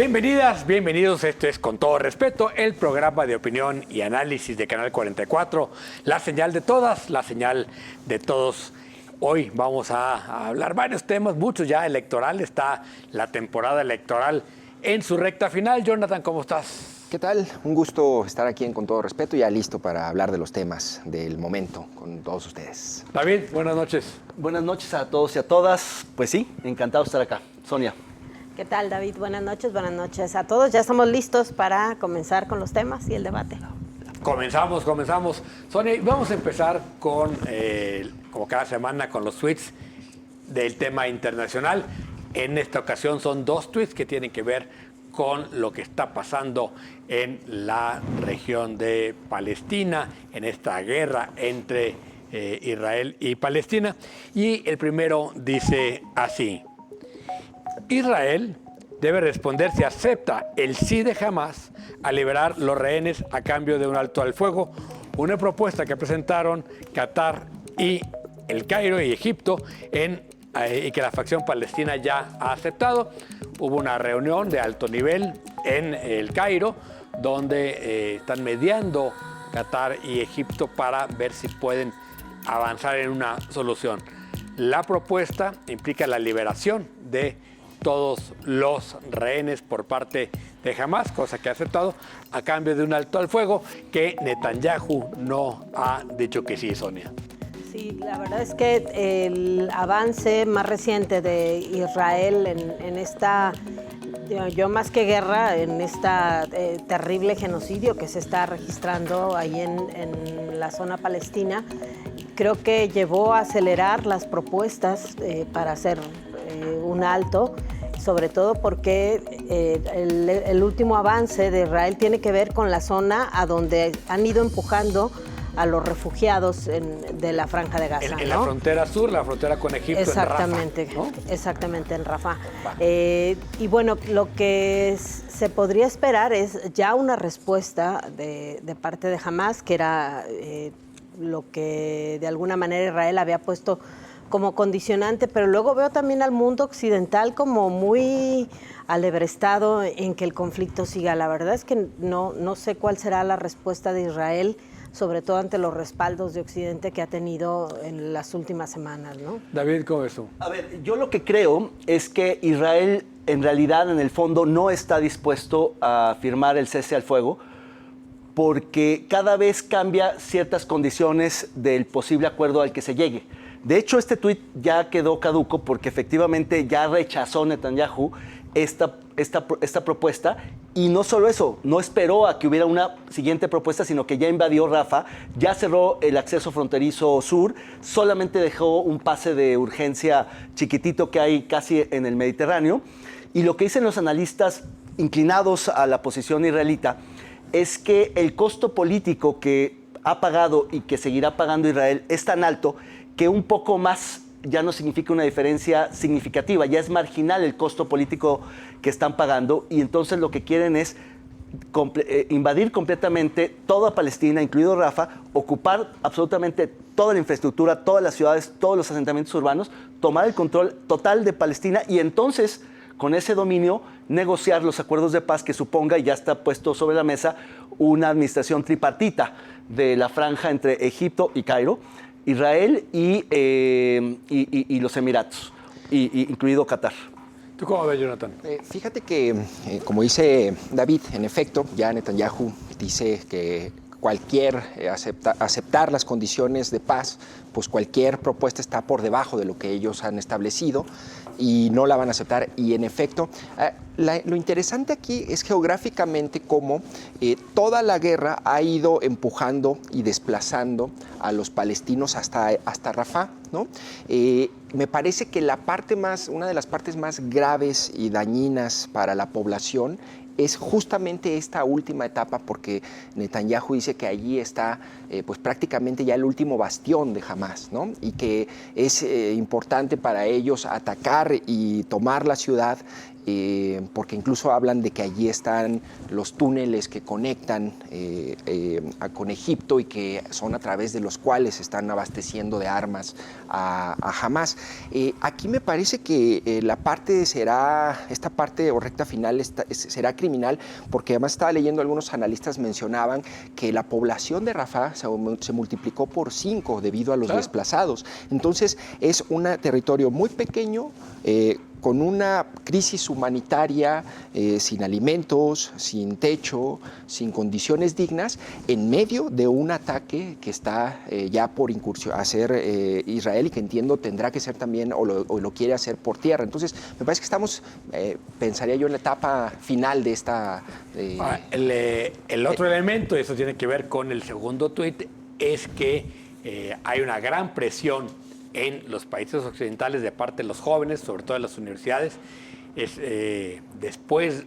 Bienvenidas, bienvenidos. Esto es Con Todo Respeto, el programa de opinión y análisis de Canal 44, la señal de todas, la señal de todos. Hoy vamos a hablar varios temas, muchos ya electorales. Está la temporada electoral en su recta final. Jonathan, ¿cómo estás? ¿Qué tal? Un gusto estar aquí en Con Todo Respeto, ya listo para hablar de los temas del momento con todos ustedes. David, buenas noches. Buenas noches a todos y a todas. Pues sí, encantado de estar acá. Sonia. ¿Qué tal, David? Buenas noches a todos. Ya estamos listos para comenzar con los temas y el debate. Comenzamos. Sonia, vamos a empezar con, como cada semana, con los tweets del tema internacional. En esta ocasión son dos tweets que tienen que ver con lo que está pasando en la región de Palestina, en esta guerra entre Israel y Palestina. Y el primero dice así: Israel debe responder si acepta el sí de Hamás a liberar los rehenes a cambio de un alto al fuego, una propuesta que presentaron Qatar y el Cairo y Egipto y que la facción palestina ya ha aceptado. Hubo una reunión de alto nivel en el Cairo donde están mediando Qatar y Egipto para ver si pueden avanzar en una solución. La propuesta implica la liberación de todos los rehenes por parte de Hamás, cosa que ha aceptado a cambio de un alto al fuego que Netanyahu no ha dicho que sí, Sonia. Sí, la verdad es que el avance más reciente de Israel en esta, yo más que guerra, en esta terrible genocidio que se está registrando ahí en la zona palestina, creo que llevó a acelerar las propuestas para hacer un alto, sobre todo porque el último avance de Israel tiene que ver con la zona a donde han ido empujando a los refugiados de la Franja de Gaza. En la frontera sur, la frontera con Egipto, exactamente, en Rafah, ¿no? Exactamente, en Rafah. Y bueno, lo que se podría esperar es ya una respuesta de parte de Hamás, que era lo que de alguna manera Israel había puesto como condicionante, pero luego veo también al mundo occidental como muy alebrestado en que el conflicto siga. La verdad es que no sé cuál será la respuesta de Israel, sobre todo ante los respaldos de Occidente que ha tenido en las últimas semanas, ¿no? David, ¿cómo es eso? A ver, yo lo que creo es que Israel en realidad, en el fondo, no está dispuesto a firmar el cese al fuego porque cada vez cambia ciertas condiciones del posible acuerdo al que se llegue. De hecho, este tuit ya quedó caduco porque efectivamente ya rechazó Netanyahu esta propuesta, y no solo eso, no esperó a que hubiera una siguiente propuesta, sino que ya invadió Rafah, ya cerró el acceso fronterizo sur, solamente dejó un pase de urgencia chiquitito que hay casi en el Mediterráneo. Y lo que dicen los analistas inclinados a la posición israelita es que el costo político que ha pagado y que seguirá pagando Israel es tan alto que un poco más ya no significa una diferencia significativa, ya es marginal el costo político que están pagando, y entonces lo que quieren es invadir completamente toda Palestina, incluido Rafah, ocupar absolutamente toda la infraestructura, todas las ciudades, todos los asentamientos urbanos, tomar el control total de Palestina y entonces, con ese dominio, negociar los acuerdos de paz que suponga, y ya está puesto sobre la mesa, una administración tripartita de la franja entre Egipto y Cairo, Israel y los Emiratos, incluido Qatar. ¿Tú cómo ves, Jonathan? Fíjate que, como dice David, en efecto, ya Netanyahu dice que aceptar las condiciones de paz, pues cualquier propuesta está por debajo de lo que ellos han establecido y no la van a aceptar. Y en efecto, lo interesante aquí es geográficamente cómo toda la guerra ha ido empujando y desplazando a los palestinos hasta Rafah, ¿no? Me parece que una de las partes más graves y dañinas para la población es justamente esta última etapa, porque Netanyahu dice que allí está pues prácticamente ya el último bastión de Hamás, ¿no? Y que es importante para ellos atacar y tomar la ciudad porque incluso hablan de que allí están los túneles que conectan con Egipto y que son a través de los cuales están abasteciendo de armas a Hamás. Aquí me parece que esta parte o recta final será criminal, porque además estaba leyendo, algunos analistas mencionaban que la población de Rafah se multiplicó por 5 debido a los desplazados. Entonces es un territorio muy pequeño, con una crisis humanitaria, sin alimentos, sin techo, sin condiciones dignas, en medio de un ataque que está ya por hacer Israel, y que entiendo tendrá que ser también, o lo quiere hacer por tierra. Entonces, me parece que estamos, pensaría yo, en la etapa final de esta... El otro elemento, y eso tiene que ver con el segundo tuit, es que hay una gran presión en los países occidentales de parte de los jóvenes, sobre todo en las universidades. Después,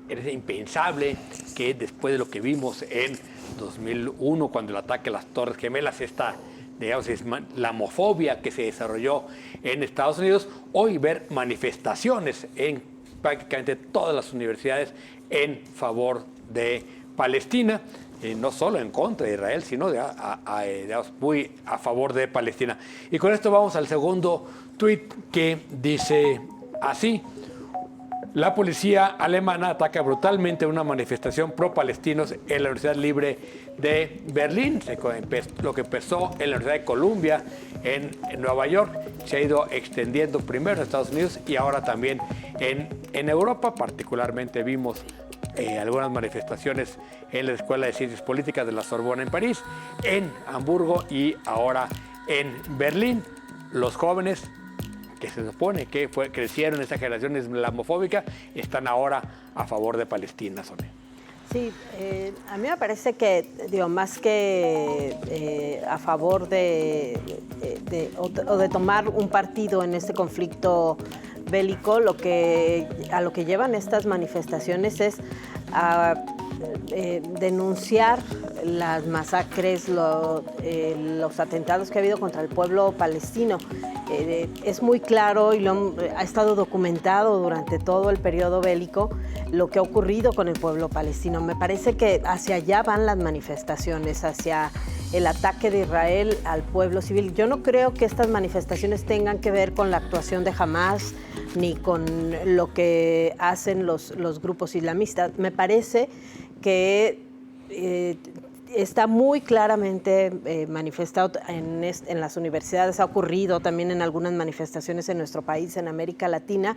es impensable que después de lo que vimos en 2001, cuando el ataque a las Torres Gemelas, digamos, la homofobia que se desarrolló en Estados Unidos, hoy ver manifestaciones en prácticamente todas las universidades en favor de Palestina. No solo en contra de Israel, sino muy a favor de Palestina. Y con esto vamos al segundo tuit, que dice así: la policía alemana ataca brutalmente una manifestación pro-palestinos en la Universidad Libre de Berlín. Lo que empezó en la Universidad de Columbia en Nueva York se ha ido extendiendo primero en Estados Unidos y ahora también en Europa. Particularmente vimos algunas manifestaciones en la Escuela de Ciencias Políticas de la Sorbona en París, en Hamburgo y ahora en Berlín. Los jóvenes que se supone que crecieron en esta generación islamofóbica están ahora a favor de Palestina, Sonia. Sí, a mí me parece que, más que a favor de tomar un partido en este conflicto bélico, a lo que llevan estas manifestaciones es a denunciar las masacres, los atentados que ha habido contra el pueblo palestino. Es muy claro y ha estado documentado durante todo el periodo bélico lo que ha ocurrido con el pueblo palestino. Me parece que hacia allá van las manifestaciones, hacia el ataque de Israel al pueblo civil. Yo no creo que estas manifestaciones tengan que ver con la actuación de Hamás ni con lo que hacen los grupos islamistas. Me parece que está muy claramente manifestado en las universidades, ha ocurrido también en algunas manifestaciones en nuestro país, en América Latina,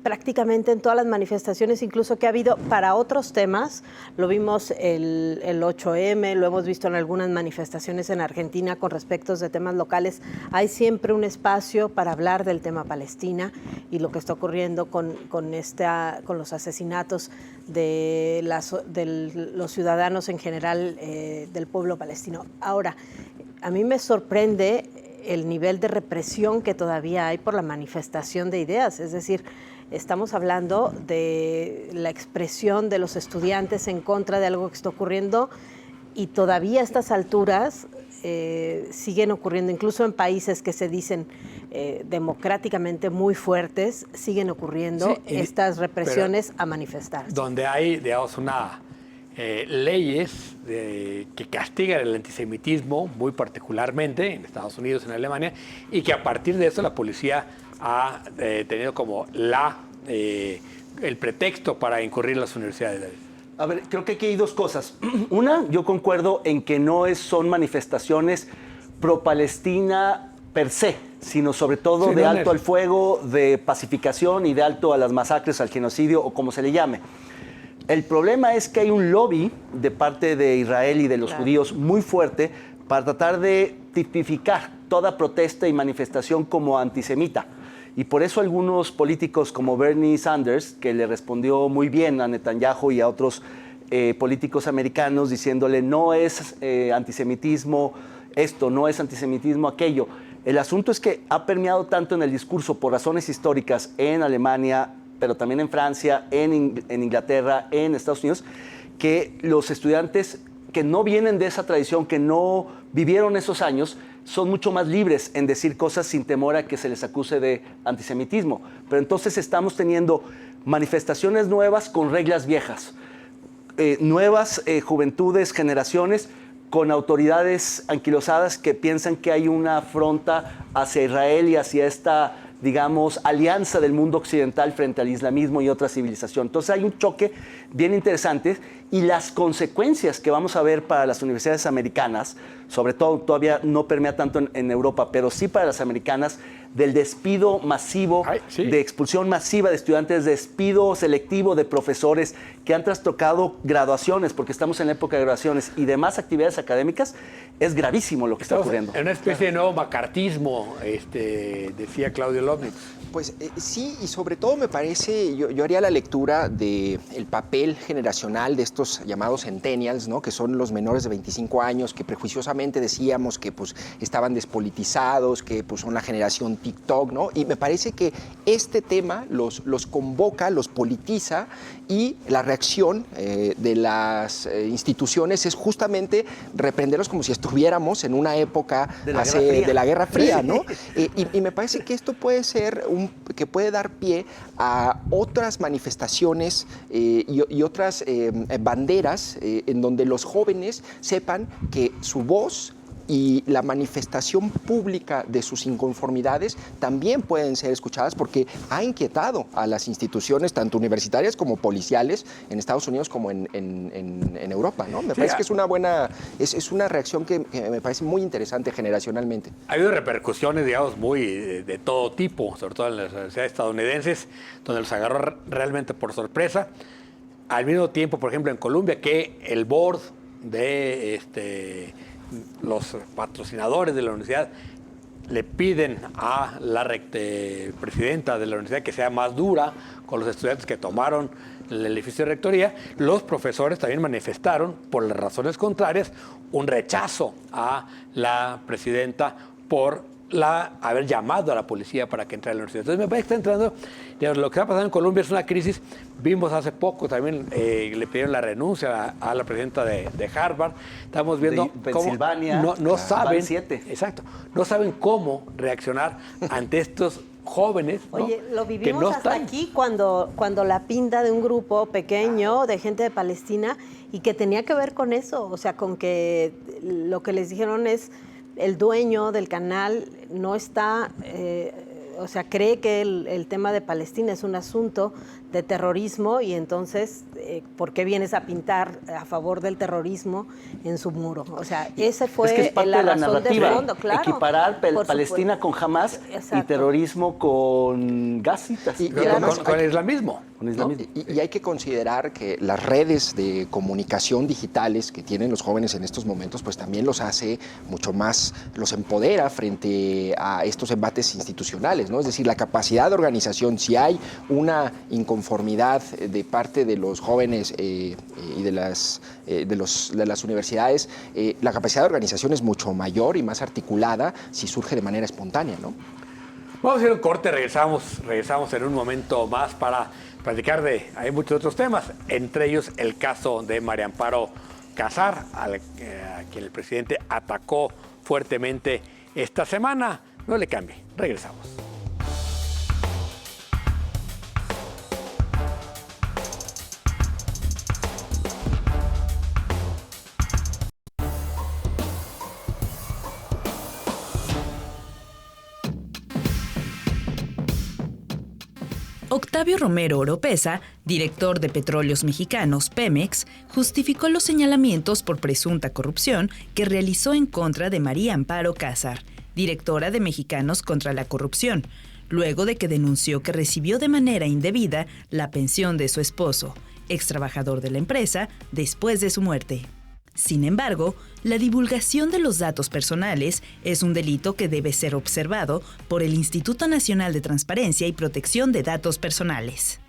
prácticamente en todas las manifestaciones, incluso que ha habido para otros temas. Lo vimos el 8M, lo hemos visto en algunas manifestaciones en Argentina con respecto de temas locales. Hay siempre un espacio para hablar del tema Palestina y lo que está ocurriendo con los asesinatos de los ciudadanos en general del pueblo palestino. Ahora, a mí me sorprende el nivel de represión que todavía hay por la manifestación de ideas. Es decir, estamos hablando de la expresión de los estudiantes en contra de algo que está ocurriendo y todavía a estas alturas siguen ocurriendo, incluso en países que se dicen democráticamente muy fuertes, siguen ocurriendo estas represiones a manifestar. Donde hay, digamos, leyes que castigan el antisemitismo muy particularmente en Estados Unidos, en Alemania, y que a partir de eso la policía ha tenido como el pretexto para incurrir en las universidades. A ver, creo que aquí hay dos cosas. Una, yo concuerdo en que no son manifestaciones pro-Palestina per se, sino sobre todo de alto al fuego, de pacificación y de alto a las masacres, al genocidio o como se le llame. El problema es que hay un lobby de parte de Israel y de los judíos muy fuerte para tratar de tipificar toda protesta y manifestación como antisemita. Y por eso algunos políticos como Bernie Sanders, que le respondió muy bien a Netanyahu y a otros políticos americanos diciéndole no es antisemitismo esto, no es antisemitismo aquello. El asunto es que ha permeado tanto en el discurso por razones históricas en Alemania, pero también en Francia, en Inglaterra, en Estados Unidos, que los estudiantes que no vienen de esa tradición, que no vivieron esos años, son mucho más libres en decir cosas sin temor a que se les acuse de antisemitismo. Pero entonces estamos teniendo manifestaciones nuevas con reglas viejas, nuevas juventudes, generaciones con autoridades anquilosadas que piensan que hay una afronta hacia Israel y hacia esta, digamos, alianza del mundo occidental frente al islamismo y otra civilización. Entonces hay un choque bien interesante y las consecuencias que vamos a ver para las universidades americanas, sobre todo todavía no permea tanto en Europa, pero sí para las americanas, del despido masivo, de expulsión masiva de estudiantes, despido selectivo de profesores que han trastocado graduaciones, porque estamos en la época de graduaciones y demás actividades académicas, es gravísimo lo que está ocurriendo. En una especie de nuevo macartismo, decía Claudio Lovnitz. Pues sí, y sobre todo me parece, yo haría la lectura del papel generacional de estos llamados centennials, ¿no? Que son los menores de 25 años, que prejuiciosamente decíamos que pues, estaban despolitizados, que pues, son la generación TikTok, ¿no? Y me parece que este tema los convoca, los politiza, y la reacción de las instituciones es justamente reprenderlos como si estuviéramos en una época de la Guerra Fría, ¿no? Y me parece que esto puede ser que puede dar pie a otras manifestaciones y otras banderas en donde los jóvenes sepan que su voz y la manifestación pública de sus inconformidades también pueden ser escuchadas, porque ha inquietado a las instituciones tanto universitarias como policiales en Estados Unidos como en Europa, ¿no? Me parece que es una buena, es una reacción que me parece muy interesante generacionalmente. Ha habido repercusiones, digamos, muy de todo tipo, sobre todo en las universidades estadounidenses, donde los agarró realmente por sorpresa. Al mismo tiempo, por ejemplo, en Columbia, que el board de los patrocinadores de la universidad le piden a la presidenta de la universidad que sea más dura con los estudiantes que tomaron el edificio de rectoría. Los profesores también manifestaron, por las razones contrarias, un rechazo a la presidenta por haber llamado a la policía para que entrara a la universidad. Entonces me parece que está entrando, digamos, lo que está pasando en Colombia es una crisis. Vimos hace poco también, le pidieron la renuncia a la presidenta de Harvard. Estamos viendo Pensilvania, cómo no saben, 7. Exacto, no saben cómo reaccionar ante estos jóvenes, ¿no? Oye, lo vivimos que no hasta están... aquí cuando la pinta de un grupo pequeño de gente de Palestina y que tenía que ver con eso, o sea, con que lo que les dijeron es el dueño del canal no está, o sea, cree que el tema de Palestina es un asunto de terrorismo y entonces, ¿por qué vienes a pintar a favor del terrorismo en su muro? O sea, ese fue es parte la de la razón narrativa, de fondo, claro. Equiparar Palestina con Hamas y terrorismo con gazitas. Y además, con el islamismo. ¿No? Y hay que considerar que las redes de comunicación digitales que tienen los jóvenes en estos momentos, pues también los hace mucho más, los empodera frente a estos embates institucionales, ¿no? Es decir, la capacidad de organización, si hay una inconformidad de parte de los jóvenes y de las universidades, la capacidad de organización es mucho mayor y más articulada si surge de manera espontánea, ¿no? Vamos a hacer un corte, regresamos en un momento más para platicar hay muchos otros temas, entre ellos el caso de María Amparo Casar, a quien el presidente atacó fuertemente esta semana. No le cambie, regresamos. Octavio Romero Oropesa, director de Petróleos Mexicanos, Pemex, justificó los señalamientos por presunta corrupción que realizó en contra de María Amparo Casar, directora de Mexicanos contra la Corrupción, luego de que denunció que recibió de manera indebida la pensión de su esposo, ex trabajador de la empresa, después de su muerte. Sin embargo, la divulgación de los datos personales es un delito que debe ser observado por el Instituto Nacional de Transparencia y Protección de Datos Personales.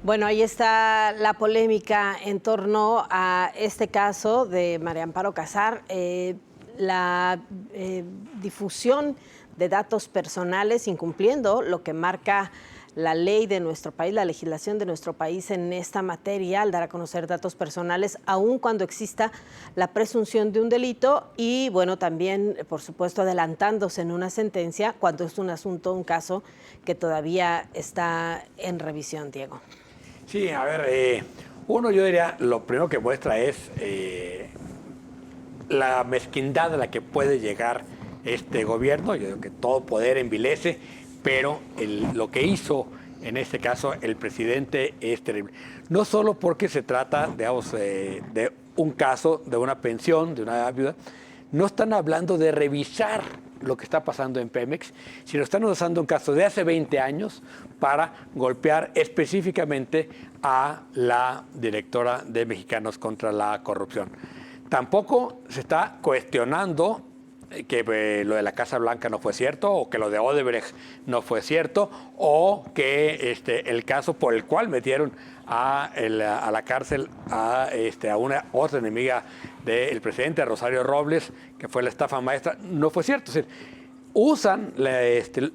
Bueno, ahí está la polémica en torno a este caso de María Amparo Casar, la difusión de datos personales incumpliendo lo que marca la ley de nuestro país, la legislación de nuestro país en esta materia, al dar a conocer datos personales, aun cuando exista la presunción de un delito y, bueno, también, por supuesto, adelantándose en una sentencia cuando es un asunto, un caso que todavía está en revisión, Diego. Sí, a ver, uno, yo diría, lo primero que muestra es la mezquindad a la que puede llegar este gobierno. Yo creo que todo poder envilece, pero lo que hizo en este caso el presidente es terrible. No solo porque se trata, digamos, de un caso, de una pensión, de una viuda, no están hablando de revisar lo que está pasando en Pemex, sino están usando un caso de hace 20 años para golpear específicamente a la directora de Mexicanos contra la Corrupción. Tampoco se está cuestionando que lo de la Casa Blanca no fue cierto, o que lo de Odebrecht no fue cierto, o que el caso por el cual metieron a la cárcel a una otra enemiga del presidente, Rosario Robles, que fue la estafa maestra, no fue cierto. Es decir, usan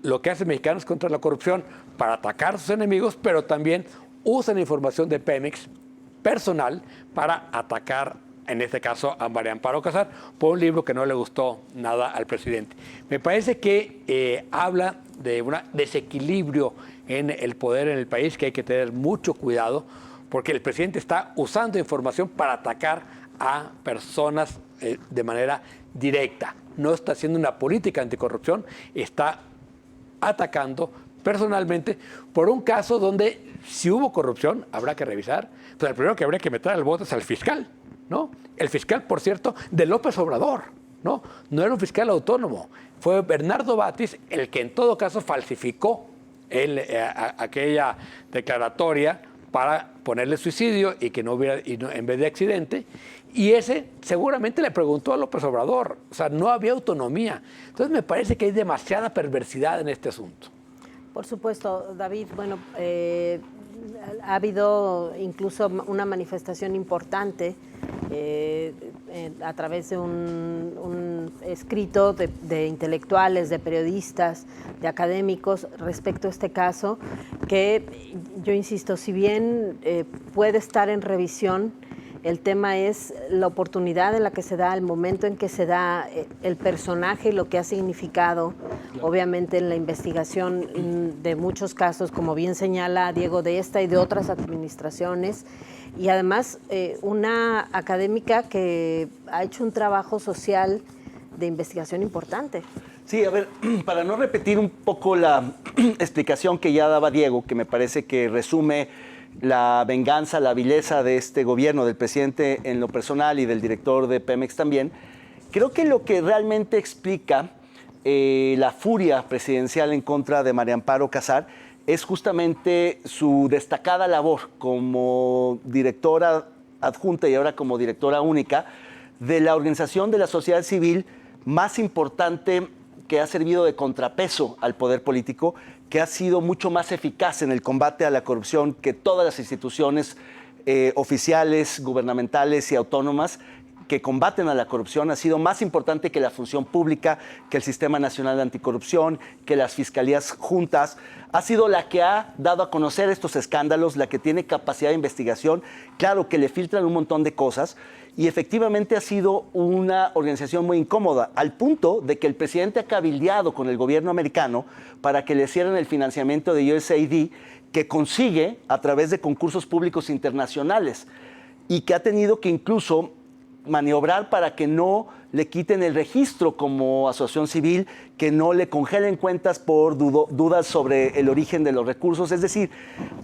lo que hacen Mexicanos contra la Corrupción para atacar a sus enemigos, pero también usan información de Pemex personal para atacar, en este caso, a María Amparo Casar, por un libro que no le gustó nada al presidente. Me parece que habla de un desequilibrio en el poder en el país, que hay que tener mucho cuidado, porque el presidente está usando información para atacar a personas de manera directa. No está haciendo una política anticorrupción, está atacando personalmente por un caso donde, si hubo corrupción, habrá que revisar. Pues el primero que habría que meter al bote es al fiscal, ¿no? El fiscal, por cierto, de López Obrador, ¿no? No era un fiscal autónomo. Fue Bernardo Batis el que en todo caso falsificó aquella declaratoria para ponerle suicidio y que no hubiera, en vez de accidente. Y ese seguramente le preguntó a López Obrador. O sea, no había autonomía. Entonces me parece que hay demasiada perversidad en este asunto. Por supuesto, David. Bueno, ha habido incluso una manifestación importante a través de un escrito de intelectuales, de periodistas, de académicos respecto a este caso, que yo insisto, si bien puede estar en revisión, el tema es la oportunidad en la que se da, el momento en que se da, el personaje y lo que ha significado, obviamente, en la investigación de muchos casos, como bien señala Diego, de esta y de otras administraciones, y además una académica que ha hecho un trabajo social de investigación importante. Sí, a ver, para no repetir un poco la explicación que ya daba Diego, que me parece que resume la venganza, la vileza de este gobierno, del presidente en lo personal y del director de Pemex también, creo que lo que realmente explica la furia presidencial en contra de María Amparo Casar es justamente su destacada labor como directora adjunta y ahora como directora única de la organización de la sociedad civil más importante, que ha servido de contrapeso al poder político, que ha sido mucho más eficaz en el combate a la corrupción que todas las instituciones oficiales, gubernamentales y autónomas que combaten a la corrupción. Ha sido más importante que la función pública, que el Sistema Nacional de Anticorrupción, que las fiscalías juntas. Ha sido la que ha dado a conocer estos escándalos, la que tiene capacidad de investigación. Claro que le filtran un montón de cosas y efectivamente ha sido una organización muy incómoda, al punto de que el presidente ha cabildeado con el gobierno americano para que le cierren el financiamiento de USAID, que consigue a través de concursos públicos internacionales y que ha tenido que incluso maniobrar para que no le quiten el registro como asociación civil, que no le congelen cuentas por dudas sobre el origen de los recursos. Es decir,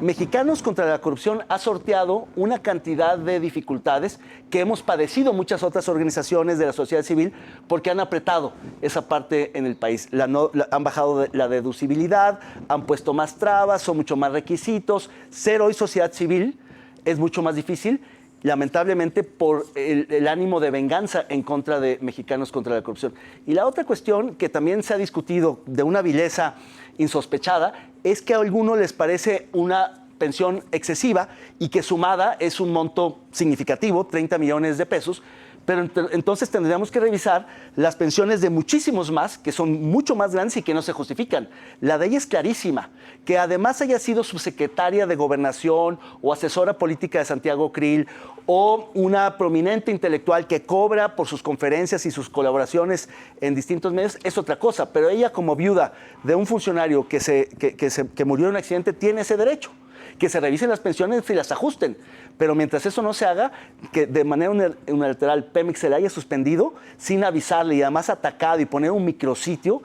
Mexicanos contra la Corrupción ha sorteado una cantidad de dificultades que hemos padecido muchas otras organizaciones de la sociedad civil porque han apretado esa parte en el país. Han bajado la deducibilidad, han puesto más trabas, son mucho más requisitos. Ser hoy sociedad civil es mucho más difícil, lamentablemente por el ánimo de venganza en contra de Mexicanos contra la Corrupción. Y la otra cuestión que también se ha discutido de una vileza insospechada es que a algunos les parece una pensión excesiva y que sumada es un monto significativo, 30 millones de pesos, pero entonces tendríamos que revisar las pensiones de muchísimos más, que son mucho más grandes y que no se justifican. La de ella es clarísima, que además haya sido subsecretaria de Gobernación o asesora política de Santiago Krill o una prominente intelectual que cobra por sus conferencias y sus colaboraciones en distintos medios, es otra cosa. Pero ella, como viuda de un funcionario que murió en un accidente, tiene ese derecho. Que se revisen las pensiones y las ajusten. Pero mientras eso no se haga, que de manera unilateral Pemex se le haya suspendido sin avisarle y además atacado y poner un micrositio,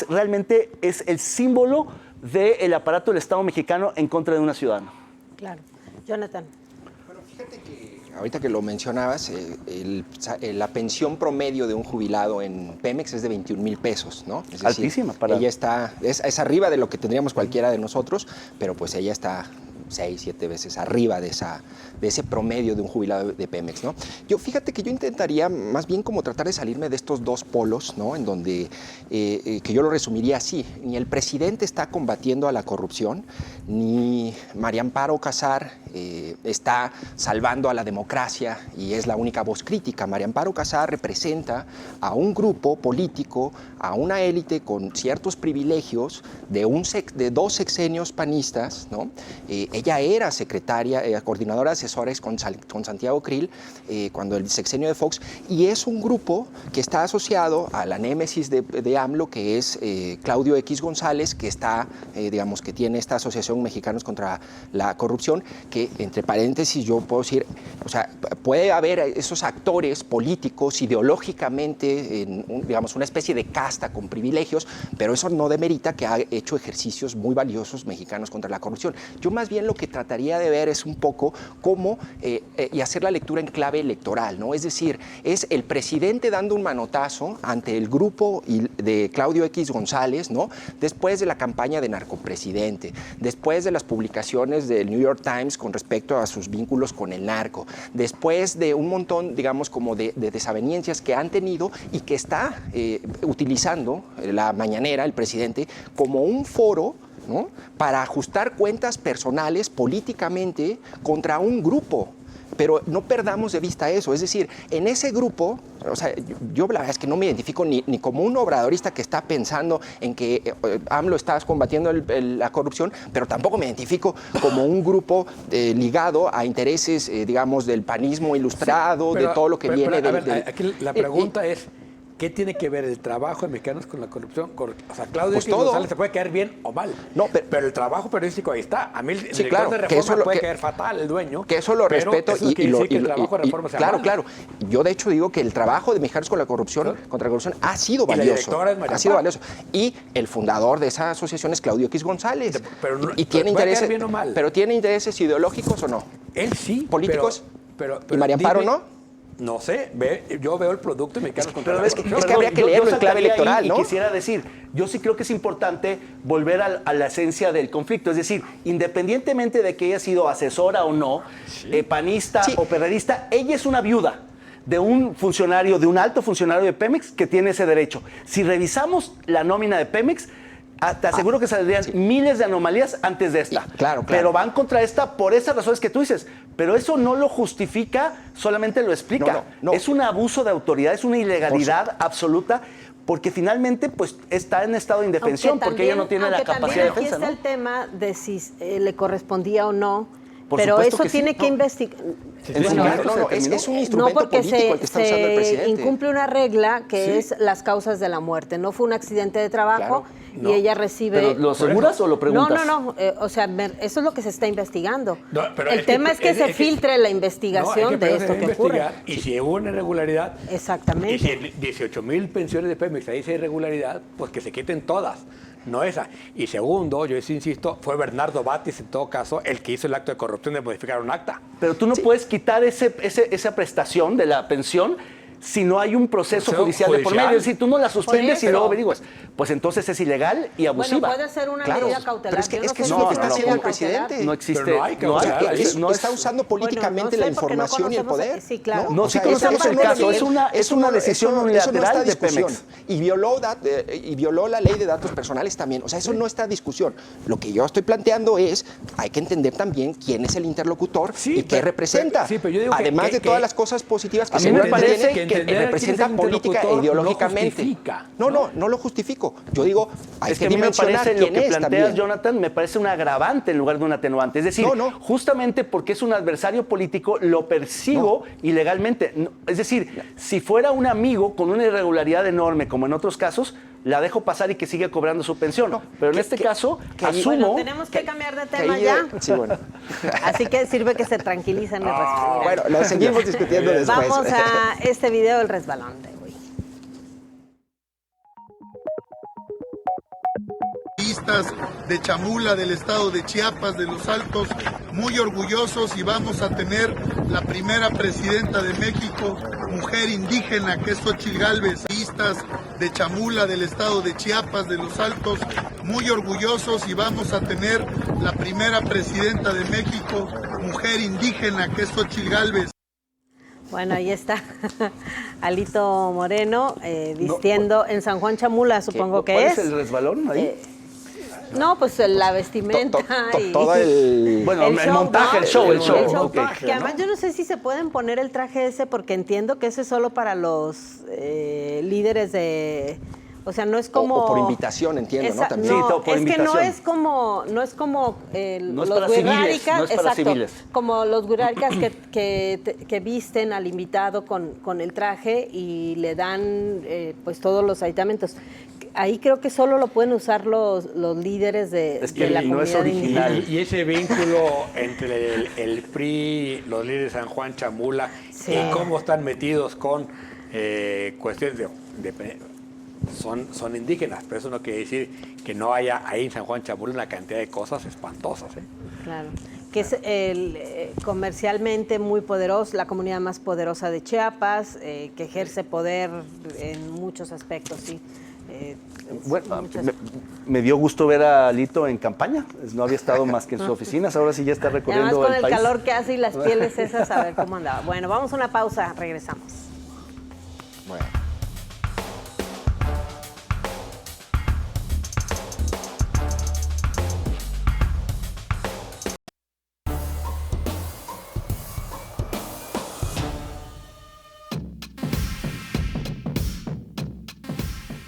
realmente es el símbolo del aparato del Estado mexicano en contra de una ciudadana. Claro. Jonathan. Bueno, fíjate que ahorita que lo mencionabas, la pensión promedio de un jubilado en Pemex es de 21,000 pesos, ¿no? Es decir, altísima. Ella es arriba de lo que tendríamos cualquiera de nosotros, pero pues ella está 6, 7 veces arriba de ese promedio de un jubilado de Pemex, ¿no? Fíjate que yo intentaría más bien como tratar de salirme de estos dos polos, ¿no? En donde, que yo lo resumiría así, ni el presidente está combatiendo a la corrupción, ni María Amparo Casar está salvando a la democracia y es la única voz crítica. María Amparo Casar representa a un grupo político, a una élite con ciertos privilegios de 2 sexenios panistas, ¿no? Ella era secretaria, coordinadora de asesores con Santiago Krill cuando el sexenio de Fox, y es un grupo que está asociado a la némesis de AMLO, que es Claudio X González, que está, digamos, que tiene esta Asociación Mexicanos contra la Corrupción, que, entre paréntesis, yo puedo decir, o sea, puede haber esos actores políticos ideológicamente, digamos, una especie de casta con privilegios, pero eso no demerita que ha hecho ejercicios muy valiosos mexicanos contra la corrupción. Yo más bien lo que trataría de ver es un poco cómo, y hacer la lectura en clave electoral, ¿no? Es decir, es el presidente dando un manotazo ante el grupo de Claudio X González, ¿no? Después de la campaña de narcopresidente, después de las publicaciones del New York Times con respecto a sus vínculos con el narco, después de un montón, digamos, como de desavenencias que han tenido y que está utilizando la mañanera, el presidente, como un foro, ¿no? Para ajustar cuentas personales políticamente contra un grupo. Pero no perdamos de vista eso, es decir, en ese grupo, o sea, yo la verdad es que no me identifico ni como un obradorista que está pensando en que AMLO está combatiendo la corrupción, pero tampoco me identifico como un grupo ligado a intereses, digamos, del panismo ilustrado, de todo lo que viene aquí la pregunta es, ¿qué tiene que ver el trabajo de Mexicanos con la corrupción? O sea, Claudio Pues X González se puede caer bien o mal. No, pero el trabajo periodístico ahí está. A mí el director de Reforma puede caer fatal, el dueño. Que eso lo respeto eso que el trabajo de Reforma sea claro, mal. Claro. Yo de hecho digo que el trabajo de Mexicanos con la corrupción, contra la corrupción, ha sido valioso. Y la directora es María ha sido Amparo. valioso. Y el fundador de esa asociación es Claudio X González. Y tiene puede intereses, caer bien o mal. pero tiene intereses ideológicos o no. Él sí. Políticos. Pero ¿Y María Amparo dime, no? No sé, yo veo el producto de Mexicanos contra la Pero corrupción. es que habría que leerlo en clave electoral, ¿no? Y quisiera decir, yo sí creo que es importante volver a la esencia del conflicto. Es decir, independientemente de que haya sido asesora o no, panista o perredista, ella es una viuda de un funcionario, de un alto funcionario de Pemex que tiene ese derecho. Si revisamos la nómina de Pemex, te aseguro que saldrían miles de anomalías antes de esta. Claro. Pero van contra esta por esas razones que tú dices. Pero eso no lo justifica, solamente lo explica. No. Es un abuso de autoridad, es una ilegalidad absoluta, porque finalmente pues está en estado de indefensión, porque ella no tiene la capacidad de defensa. Aquí está el tema de si le correspondía o no. Por pero supuesto eso que tiene sí, que investigar. Es un instrumento político el que está usando el presidente. Incumple una regla que es las causas de la muerte. No fue un accidente de trabajo y ella recibe. ¿Pero lo aseguras o lo preguntas? No. O sea, eso es lo que se está investigando. No, pero el tema es que se filtre la investigación de esto que ocurre. Y si hubo una irregularidad. Exactamente. Y si en 18,000 pensiones de Pemex ahí dice irregularidad, pues que se quiten todas. No esa. Y segundo, yo insisto, fue Bernardo Batis, en todo caso, el que hizo el acto de corrupción de modificar un acta. Pero tú no puedes quitar esa prestación de la pensión si no hay un proceso judicial de por medio. Es decir, tú no la suspendes y luego averiguas. Pues entonces es ilegal y abusiva. Bueno, puede ser una medida cautelar. Pero es que Yo no eso sé es si lo que es está una haciendo el medida cautelar. presidente. No existe. Pero no hay cautelar. Está usando políticamente Bueno, la no sé, porque no información y el conocemos- poder. sí, claro. No, sí conocemos el caso. Es una decisión unilateral de Pemex. Y violó la ley de datos personales también. O sea, eso no está a discusión. Lo que yo estoy planteando es, hay que entender también quién es el interlocutor y qué representa. pero yo digo Además que de todas las cosas positivas que a mí me seguramente parece tiene, que que entender representa quién es el política e interlocutor ideológicamente. no justifica, No lo justifico. Yo digo, hay Es que que a mí me dimensionar parece lo quién que es planteas, también. Jonathan, me parece un agravante en lugar de un atenuante. Es decir, justamente porque es un adversario político, lo persigo ilegalmente. Es decir, si fuera un amigo con una irregularidad enorme, como en otros casos, la dejo pasar y que siga cobrando su pensión. Pero en este caso, asumo... Bueno, tenemos que cambiar de tema ahí, ya. Sí, bueno. Así que sirve que se tranquilicen y respiren. Bueno, lo seguimos discutiendo después. Vamos a este video del resbalón de hoy. De Chamula, del estado de Chiapas, de los Altos, muy orgullosos, y vamos a tener la primera presidenta de México, mujer indígena, que es Xóchitl Gálvez. De Chamula, del estado de Chiapas, de los Altos, muy orgullosos, y vamos a tener la primera presidenta de México, mujer indígena, que es Xóchitl Gálvez. Bueno, ahí está Alito Moreno vistiendo en San Juan Chamula, supongo que es. ¿Cuál es el resbalón ahí? No, pues la vestimenta y Todo el... Bueno, el show, montaje, ¿no? el show. show, Ok. que además yo no sé si se pueden poner el traje ese, porque entiendo que ese es solo para los líderes de... O sea, no es como... O por invitación, entiendo, ¿no? También. Sí, No, todo por es que no invitación. es como No es los para civiles, guiráricas, no es para exacto, civiles. como los guiráricas que visten al invitado con el traje y le dan pues todos los aditamentos. Ahí creo que solo lo pueden usar los líderes de la no es comunidad original. indígena. Y ese vínculo entre el PRI, los líderes de San Juan Chamula, Sí. y cómo están metidos con cuestiones son indígenas, pero eso no quiere decir que no haya ahí en San Juan Chamula una cantidad de cosas espantosas. Claro, que es comercialmente muy poderoso, la comunidad más poderosa de Chiapas, que ejerce poder en muchos aspectos, sí. Bueno, me dio gusto ver a Alito en campaña. No había estado más que en sus oficinas. Ahora sí ya está recorriendo Además, con el país. calor que hace y las pieles esas, a ver cómo andaba. Bueno, vamos a una pausa, regresamos. Bueno.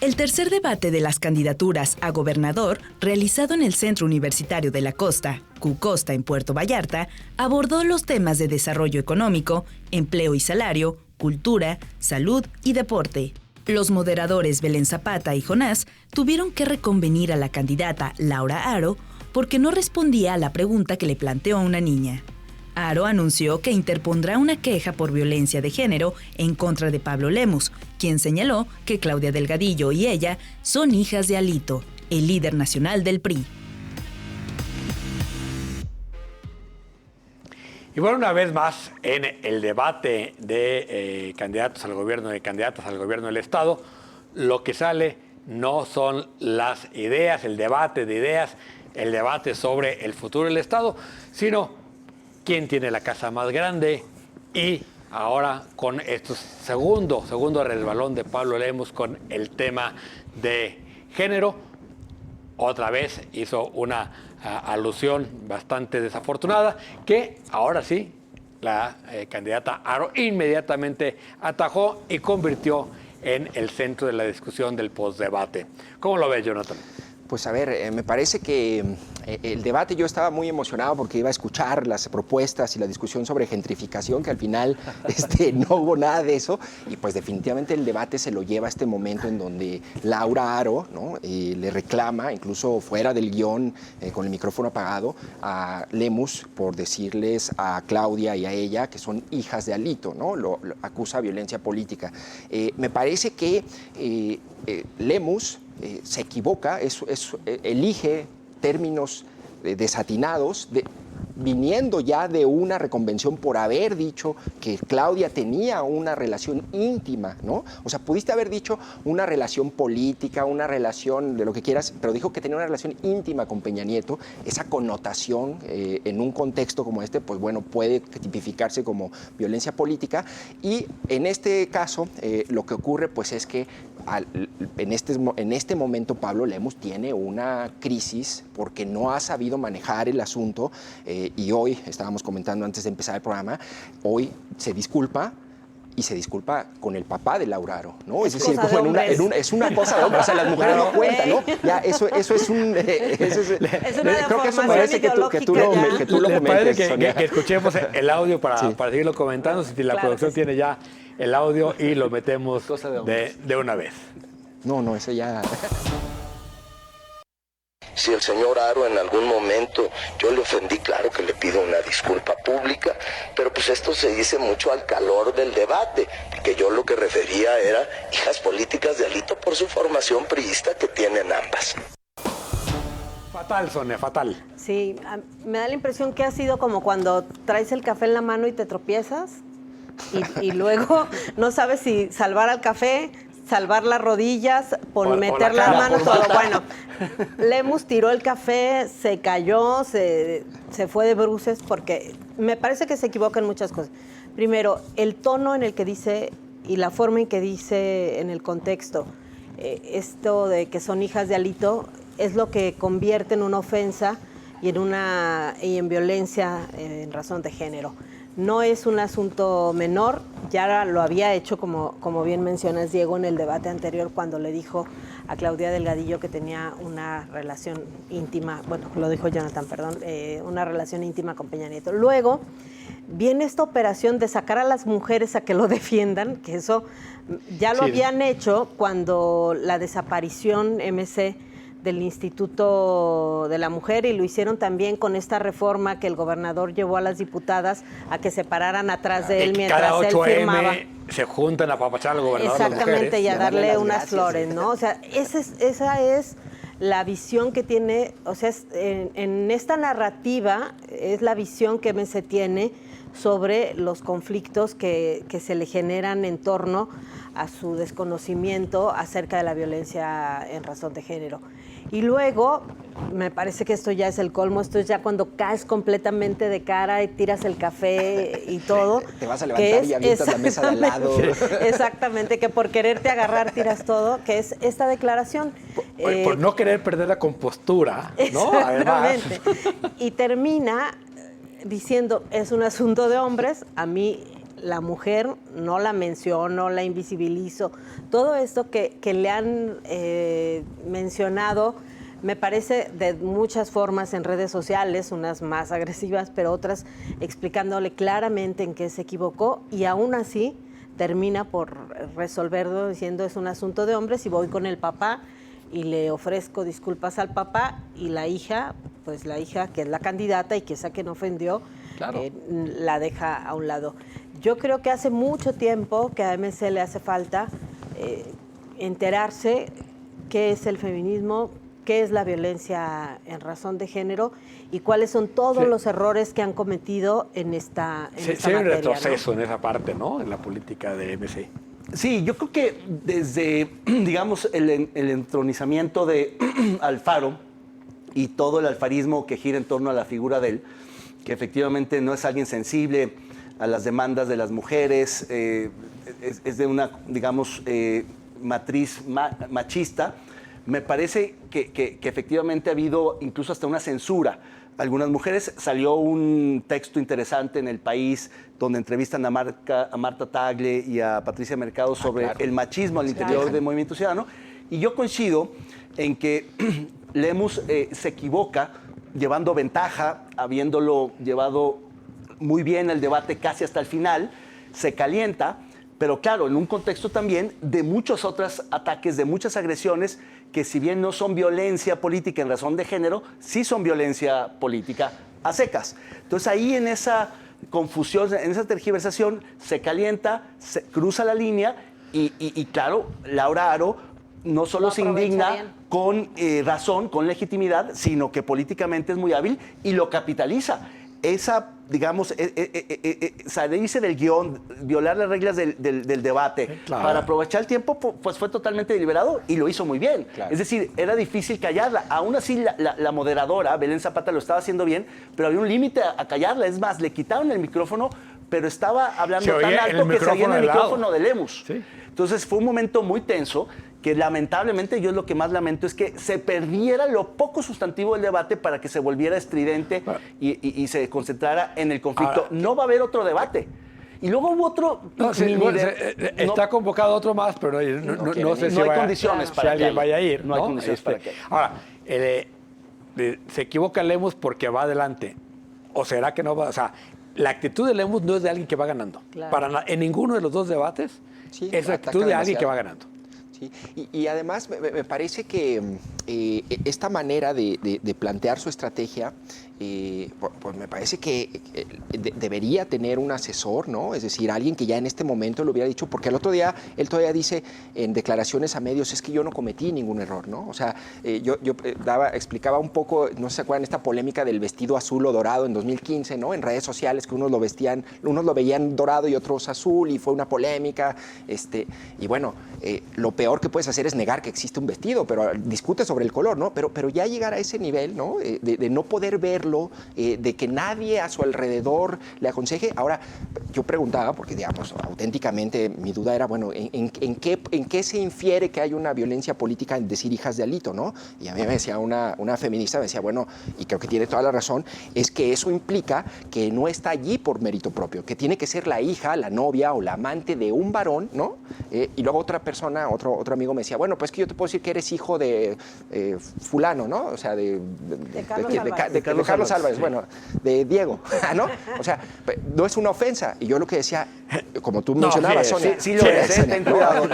El tercer debate de las candidaturas a gobernador, realizado en el Centro Universitario de la Costa, CUCOSTA en Puerto Vallarta, abordó los temas de desarrollo económico, empleo y salario, cultura, salud y deporte. Los moderadores Belén Zapata y Jonás tuvieron que reconvenir a la candidata Laura Haro porque no respondía a la pregunta que le planteó una niña. Haro anunció que interpondrá una queja por violencia de género en contra de Pablo Lemus, quien señaló que Claudia Delgadillo y ella son hijas de Alito, el líder nacional del PRI. Y bueno, una vez más, en el debate de candidatos al gobierno, de candidatas al gobierno del Estado, lo que sale no son las ideas, el debate de ideas, el debate sobre el futuro del Estado, sino quién tiene la casa más grande. Y ahora con este segundo resbalón de Pablo Lemus con el tema de género, otra vez hizo una alusión bastante desafortunada que ahora sí la candidata Haro inmediatamente atajó y convirtió en el centro de la discusión del postdebate. ¿Cómo lo ves, Jonathan? Pues a ver, me parece que el debate, yo estaba muy emocionado porque iba a escuchar las propuestas y la discusión sobre gentrificación, que al final no hubo nada de eso, y pues definitivamente el debate se lo lleva a este momento en donde Laura Haro, ¿no? Le reclama, incluso fuera del guión, con el micrófono apagado, a Lemus por decirles a Claudia y a ella que son hijas de Alito, ¿no? Lo acusa de violencia política. Me parece que Lemus se equivoca, elige términos desatinados, viniendo ya de una reconvención por haber dicho que Claudia tenía una relación íntima, ¿no? O sea, pudiste haber dicho una relación política, una relación de lo que quieras, pero dijo que tenía una relación íntima con Peña Nieto. Esa connotación en un contexto como este, pues bueno, puede tipificarse como violencia política. Y en este caso, lo que ocurre, pues es que en este momento Pablo Lemus tiene una crisis porque no ha sabido manejar el asunto y hoy, estábamos comentando antes de empezar el programa, hoy se disculpa y se disculpa con el papá de Laura Aro, ¿no? Es decir, como es una cosa de hombre, o sea, las mujeres no cuentan, ¿no? Ya, eso es un... creo que eso merece que tú lo comentes, que escuchemos el audio para seguirlo comentando, si la producción tiene ya el audio y lo metemos de una vez. No, eso ya... Si el señor Aro en algún momento yo le ofendí, claro que le pido una disculpa pública, pero pues esto se dice mucho al calor del debate, porque yo lo que refería era hijas políticas de Alito por su formación priista que tienen ambas. Fatal, Sonia, fatal. Sí, me da la impresión que ha sido como cuando traes el café en la mano y te tropiezas y luego no sabes si salvar al café, salvar las rodillas, meter las manos, todo. Bueno, Lemus tiró el café, se cayó, se fue de bruces, porque me parece que se equivoca en muchas cosas. Primero, el tono en el que dice y la forma en que dice en el contexto esto de que son hijas de Alito es lo que convierte en una ofensa y en violencia en razón de género. No es un asunto menor, ya lo había hecho, como bien mencionas, Diego, en el debate anterior, cuando le dijo a Claudia Delgadillo que tenía una relación íntima, bueno, lo dijo Jonathan, perdón, una relación íntima con Peña Nieto. Luego viene esta operación de sacar a las mujeres a que lo defiendan, que eso ya lo habían hecho cuando la desaparición MC del Instituto de la Mujer, y lo hicieron también con esta reforma que el gobernador llevó a las diputadas a que se pararan atrás de él mientras cada 8M él firmaba. Se juntan a apapachar al gobernador. Exactamente, y a darle unas gracias, flores, ¿no? O sea, esa es la visión que tiene, o sea, en esta narrativa es la visión que se tiene sobre los conflictos que se le generan en torno a su desconocimiento acerca de la violencia en razón de género. Y luego, me parece que esto ya es el colmo, esto es ya cuando caes completamente de cara y tiras el café y todo. Te vas a levantar y avientas la mesa de al lado. Exactamente, que por quererte agarrar tiras todo, que es esta declaración. Por no querer perder la compostura, ¿no? Exactamente. Además. Y termina diciendo, es un asunto de hombres, a mí la mujer no la menciono, la invisibilizo. Todo esto que le han mencionado, me parece de muchas formas en redes sociales, unas más agresivas, pero otras explicándole claramente en qué se equivocó, y aún así termina por resolverlo diciendo es un asunto de hombres y voy con el papá y le ofrezco disculpas al papá, y la hija, pues la hija que es la candidata y que esa que no ofendió, claro, la deja a un lado. Yo creo que hace mucho tiempo que a MC le hace falta enterarse qué es el feminismo, qué es la violencia en razón de género y cuáles son todos los errores que han cometido en esta materia. Sí, hay un retroceso, ¿no?, en esa parte, ¿no?, en la política de MC. Sí, yo creo que desde, digamos, el entronizamiento de Alfaro y todo el alfarismo que gira en torno a la figura de él, que efectivamente no es alguien sensible a las demandas de las mujeres, es de una, digamos, matriz machista. Me parece que efectivamente ha habido incluso hasta una censura. Algunas mujeres, salió un texto interesante en El País donde entrevistan a Marta Tagle y a Patricia Mercado sobre el machismo al interior del Movimiento Ciudadano. Y yo coincido en que Lemus se equivoca llevando ventaja, habiéndolo llevado muy bien el debate casi hasta el final, se calienta, pero claro, en un contexto también de muchos otros ataques, de muchas agresiones, que si bien no son violencia política en razón de género, sí son violencia política a secas. Entonces ahí en esa confusión, en esa tergiversación, se calienta, se cruza la línea y claro, Laura Aro no solo se indigna con razón, con legitimidad, sino que políticamente es muy hábil y lo capitaliza. esa, digamos, salirse del guión, violar las reglas del debate para aprovechar el tiempo, pues fue totalmente deliberado y lo hizo muy bien. Claro. Es decir, era difícil callarla. Aún así, la moderadora, Belén Zapata, lo estaba haciendo bien, pero había un límite a callarla. Es más, le quitaron el micrófono, pero estaba hablando tan alto que se oía en el micrófono de Lemus. ¿Sí? Entonces fue un momento muy tenso que lamentablemente yo lo que más lamento es que se perdiera lo poco sustantivo del debate para que se volviera estridente y se concentrara en el conflicto. Ahora, no va a haber otro debate. Y luego hubo otro... Está convocado otro más, pero no sé si hay condiciones para si alguien vaya a ir. No hay condiciones para que... Ahora, se equivoca Lemus porque va adelante. ¿O será que no va? O sea, la actitud de Lemus no es de alguien que va ganando. Claro. En ninguno de los dos debates es la actitud de alguien que va ganando. Sí. Y además me parece que esta manera de plantear su estrategia, pues me parece que debería tener un asesor, ¿no? Es decir, alguien que ya en este momento lo hubiera dicho, porque el otro día él todavía dice en declaraciones a medios, es que yo no cometí ningún error, ¿no? O sea, yo explicaba un poco, no sé si se acuerdan, esta polémica del vestido azul o dorado en 2015, ¿no? En redes sociales, que unos lo veían dorado y otros azul, y fue una polémica, y bueno, lo peor que puedes hacer es negar que existe un vestido, pero discute sobre el color, ¿no? Pero ya llegar a ese nivel, ¿no? De no poder verlo, de que nadie a su alrededor le aconseje. Ahora, yo preguntaba, porque digamos, auténticamente mi duda era, bueno, ¿en qué se infiere que hay una violencia política en decir hijas de Alito, ¿no? Y a mí me decía una feminista, me decía, bueno, y creo que tiene toda la razón, es que eso implica que no está allí por mérito propio, que tiene que ser la hija, la novia o la amante de un varón, ¿no? Y luego otra persona, otro amigo me decía, bueno, pues que yo te puedo decir que eres hijo de fulano, ¿no? O sea, de Carlos Álvarez, bueno, de Diego, ¿no? O sea, no es una ofensa. Y yo lo que decía, como tú mencionabas, Sonia. Sí, lo es, ten cuidado.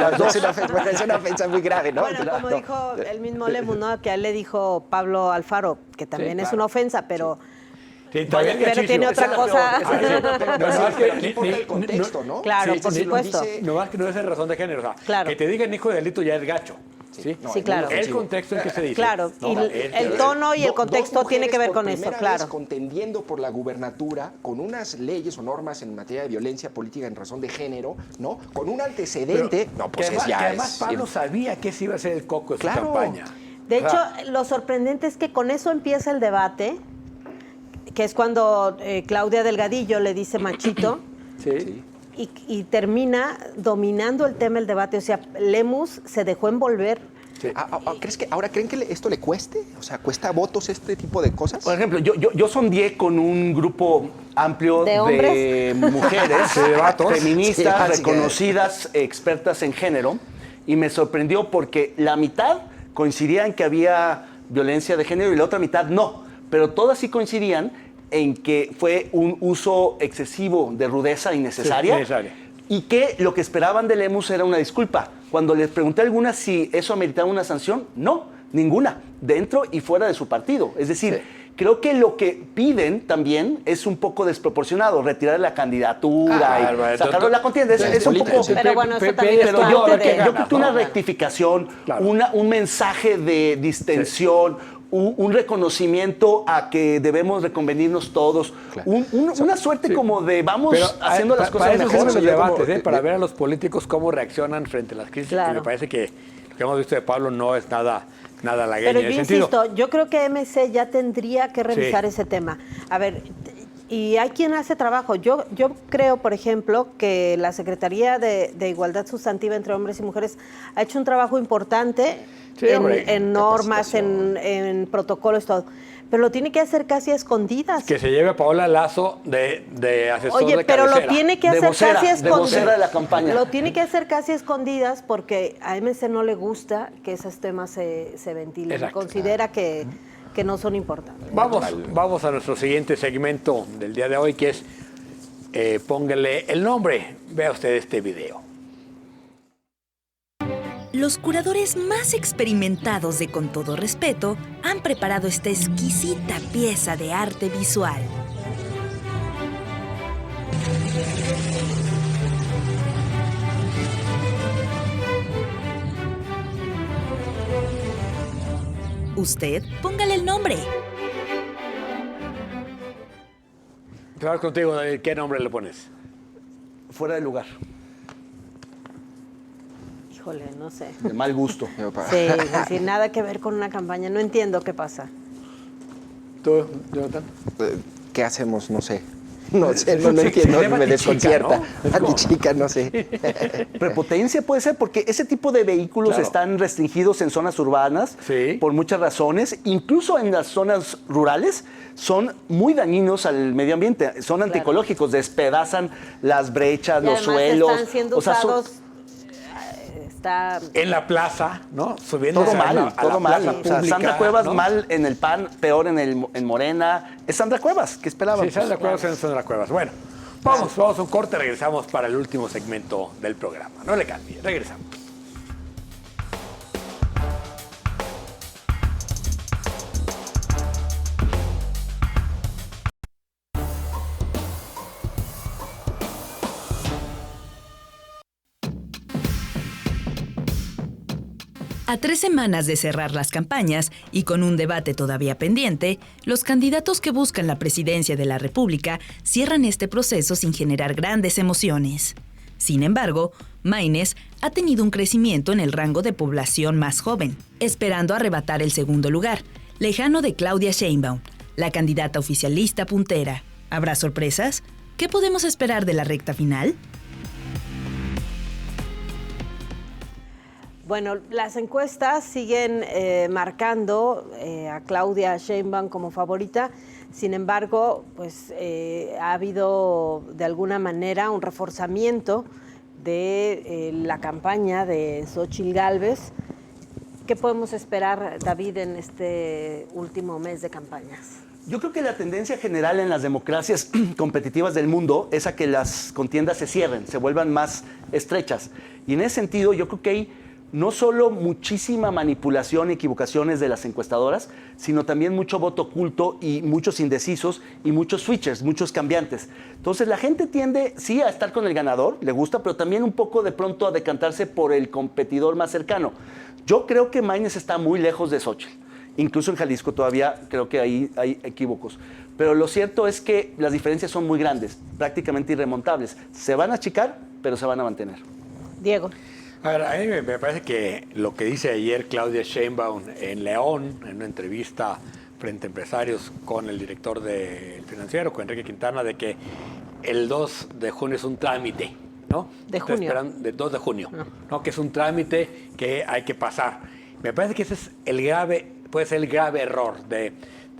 Es una ofensa muy grave, ¿no? Bueno, como dijo el mismo Lemus, ¿no? Que a él le dijo Pablo Alfaro, que también es una ofensa, pero... Sí, pero tiene otra cosa. Pero aquí importa el contexto, ¿no? Claro, por supuesto. No más que no es en razón de género. O sea, claro. Que te digan hijo de delito ya es gacho. Sí, claro. El contexto en que se dice. Claro, y el tono y el contexto tiene que ver con eso, claro. Contendiendo por la gubernatura con unas leyes o normas en materia de violencia política en razón de género, ¿no? Con un antecedente, además Pablo sabía que ese iba a ser el coco de su campaña. De hecho, lo sorprendente es que con eso empieza el debate, que es cuando Claudia Delgadillo le dice machito. Sí. Y termina dominando el tema del debate. O sea, Lemus se dejó envolver. Sí. ¿Creen que esto le cueste? O sea, ¿cuesta votos este tipo de cosas? Por ejemplo, yo sondeé con un grupo amplio de mujeres, feministas, reconocidas, expertas en género, y me sorprendió porque la mitad coincidía en que había violencia de género y la otra mitad no. Pero todas sí coincidían en que fue un uso excesivo de rudeza innecesaria y que lo que esperaban de Lemus era una disculpa. Cuando les pregunté a algunas si eso ameritaba una sanción, no, ninguna, dentro y fuera de su partido. Es decir, creo que lo que piden también es un poco desproporcionado, retirar la candidatura y sacarlo de la contienda. Es un poco... Pero bueno, eso también pero yo creo que una rectificación, un mensaje de distensión, un reconocimiento a que debemos reconvenirnos todos, una suerte como de vamos haciendo las cosas mejor. Para eso son los debates, para ver a los políticos cómo reaccionan frente a las crisis. Y me parece que lo que hemos visto de Pablo no es nada halagueño. Pero yo insisto, yo creo que MC ya tendría que revisar ese tema. A ver, y hay quien hace trabajo. Yo creo, por ejemplo, que la Secretaría de Igualdad Sustantiva entre Hombres y Mujeres ha hecho un trabajo importante en normas, en protocolos, todo. Pero lo tiene que hacer casi a escondidas. Que se lleve a Paola Lazo de asesor de cabecera. Pero lo tiene que hacer casi a escondidas. De vocera de la campaña. Lo tiene que hacer casi a escondidas porque a MC no le gusta que esos temas se ventilen. Exacto. Considera que no son importantes. Vamos a nuestro siguiente segmento del día de hoy, que es póngale el nombre. Vea usted este video. Los curadores más experimentados de Con Todo Respeto han preparado esta exquisita pieza de arte visual. Usted póngale el nombre. Vamos contigo, David. ¿Qué nombre le pones? Fuera de lugar, Híjole, no sé. de mal gusto. Sí, sin nada que ver con una campaña. No entiendo qué pasa. ¿Tú, Jonathan? ¿Qué hacemos? No sé. No sé, no entiendo, me desconcierta. Chica, no sé. Prepotencia puede ser, porque ese tipo de vehículos están restringidos en zonas urbanas por muchas razones. Incluso en las zonas rurales son muy dañinos al medio ambiente, son antiecológicos, despedazan las brechas, los suelos. Están siendo usados. En la plaza, ¿no? Subiendo todo mal, a la plaza O sea, pública, Sandra Cuevas ¿no? mal en el PAN, peor en Morena. Es Sandra Cuevas, ¿qué esperaban? Sí, Sandra Cuevas en Sandra Cuevas. Bueno, vamos a un corte, regresamos para el último segmento del programa. No le cambie, regresamos. A 3 semanas de cerrar las campañas y con un debate todavía pendiente, los candidatos que buscan la presidencia de la República cierran este proceso sin generar grandes emociones. Sin embargo, Maynes ha tenido un crecimiento en el rango de población más joven, esperando arrebatar el segundo lugar, lejano de Claudia Sheinbaum, la candidata oficialista puntera. ¿Habrá sorpresas? ¿Qué podemos esperar de la recta final? Bueno, las encuestas siguen marcando a Claudia Sheinbaum como favorita. Sin embargo, pues ha habido de alguna manera un reforzamiento de la campaña de Xóchitl Gálvez. ¿Qué podemos esperar, David, en este último mes de campañas? Yo creo que la tendencia general en las democracias competitivas del mundo es a que las contiendas se cierren, se vuelvan más estrechas. Y en ese sentido, yo creo que hay no solo muchísima manipulación y equivocaciones de las encuestadoras, sino también mucho voto oculto y muchos indecisos y muchos switchers, muchos cambiantes. Entonces la gente tiende, sí, a estar con el ganador, le gusta, pero también un poco de pronto a decantarse por el competidor más cercano. Yo creo que Maynes está muy lejos de Xóchitl. Incluso en Jalisco todavía creo que ahí hay equívocos. Pero lo cierto es que las diferencias son muy grandes, prácticamente irremontables. Se van a achicar, pero se van a mantener. Diego. A ver, a mí me parece que lo que dice ayer Claudia Sheinbaum en León, en una entrevista frente a empresarios con el director del Financiero, con Enrique Quintana, de que el 2 de junio es un trámite, ¿no? De junio. De 2 de junio, ¿no? Que es un trámite que hay que pasar. Me parece que ese es puede ser el grave error de